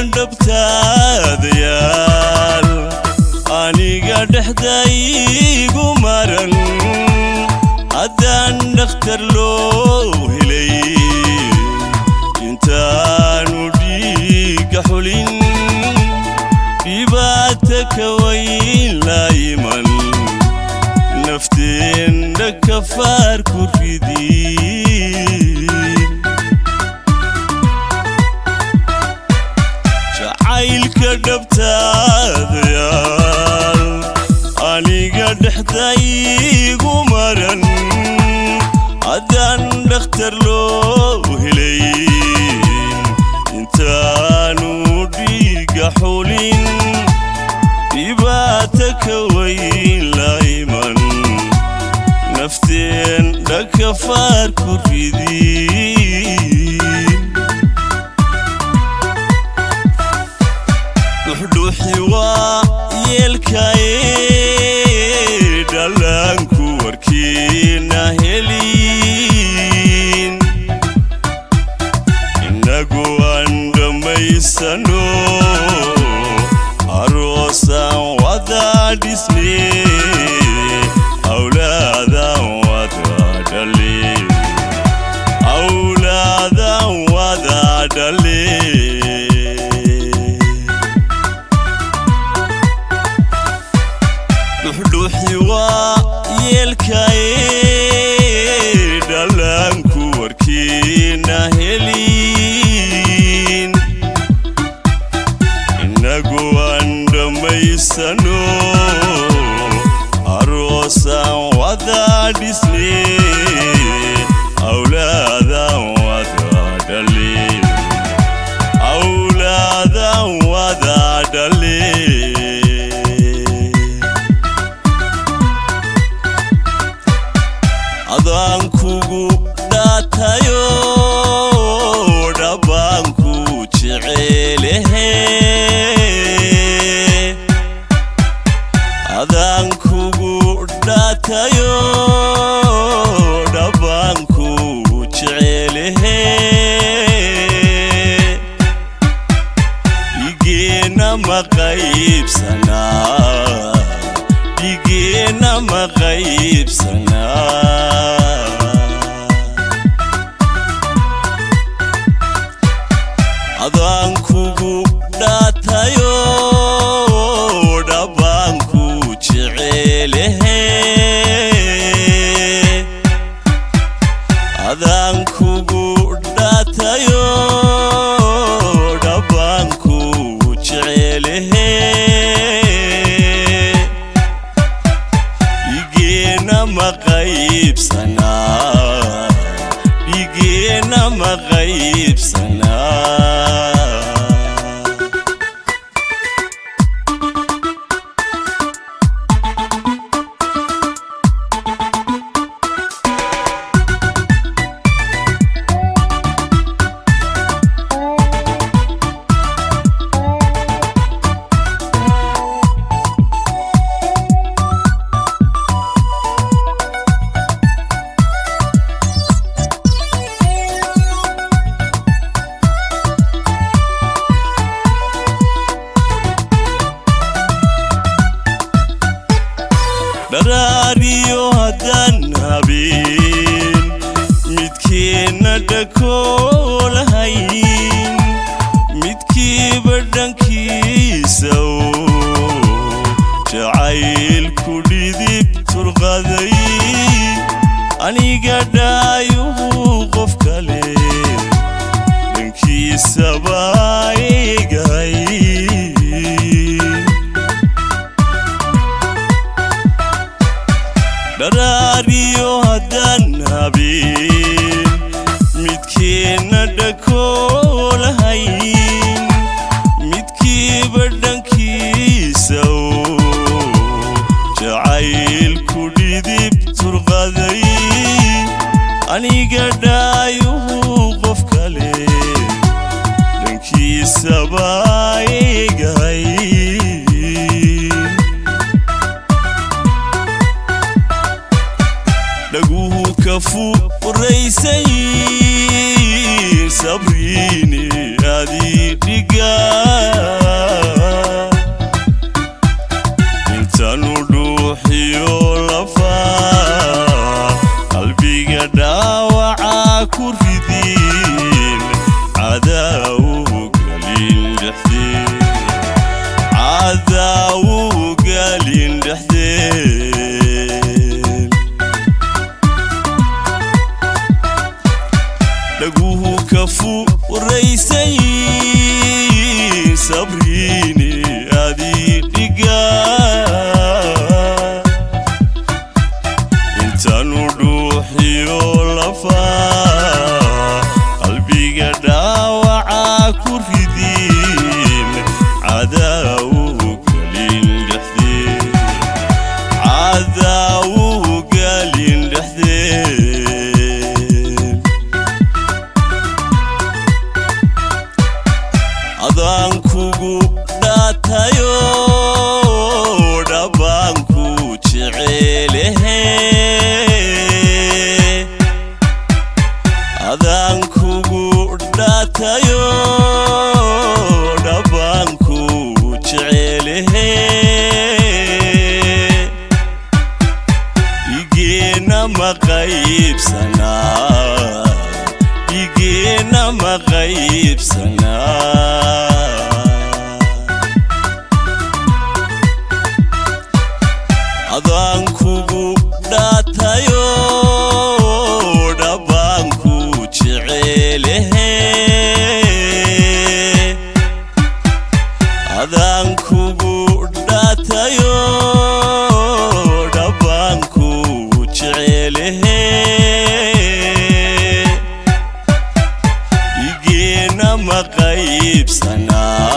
dhabtaadayaal aniga dhexdaygu maran haddaan dhakhtar loo helay intaanu dhiiga xulin dhibaata ka weyn laa iman nafteen dhakafaar ku ridin jacaylka dhabtaadayaal aniga dhexdaygu maran haddaan dhakhtar loo helay intaanu dhiiga xulin dhibaata ka weyn laa iman nafteen dhakafaar ku ridin dhuxdhuxi waa yeelkaye dhallaanku warkiina helin innagu aan dhammaysano aroosaan wada dhisne awlaadaan wada dhale awlaadaan wada dhale dhuxdhuxi waa yeelkaye dhallaanku warkiina helin innagu aan dhammaysano aroosaan wada dhisne awlaadaan wada dhale awlaadaan wada dhale adaan kugu dhaatayo dhabbaan ku jecelehe adaan kugu dhaatayo dhabbaan ku jecelehe dhigeena ma qaybsanaa dhigeena ma qaybsanaa adaan kugu dhaatayo dhabbaan ku jecelehe adaan kugu dhaatayo dhabbaan ku jecelehe dhigeena ma qaybsanaa dhigeena ma qaybsanaa dharaariyo haddaan habeen midkeenna dhakoolahayn midkiiba dhankiisa jacaylku dhidib turqaday aniga dhaayuhu qof kale dhankiisa baa eegay dharaariyo haddaan habeen midkeenna dhakoolahayn midkiiba dhankiisa jacaylku dhidib turqaday aniga dhaayuhu qof kale dhankiisa baa eegay dhaguhu ka furaysayn sabriini adii dhiga dhiga intaanu dhuuxiyo lafaa qalbiga dhaawaca ku ridin cadaawu galin dhexdeen cadaawu galin dhexdeen dhaguhu ka furaysay sabriini adii dhiga intaanu dhuuxiyo lafaa qalbiga dhaawaca ku ridin cadaawu galin dhexdeen cadaawu galin dhexdeen adaan kugu dhaatayo dhabaan ku jecelehe adaan kugu dhaatayo dhabaan ku jecelehe igeena ma qaybsanaa igeena ma qaybsanaa adaan kugu dhaatayo dhabaan ku jecelehe adaan kugu dhaatayo dhabaan ku jecelehe igeena ma qaybsanaa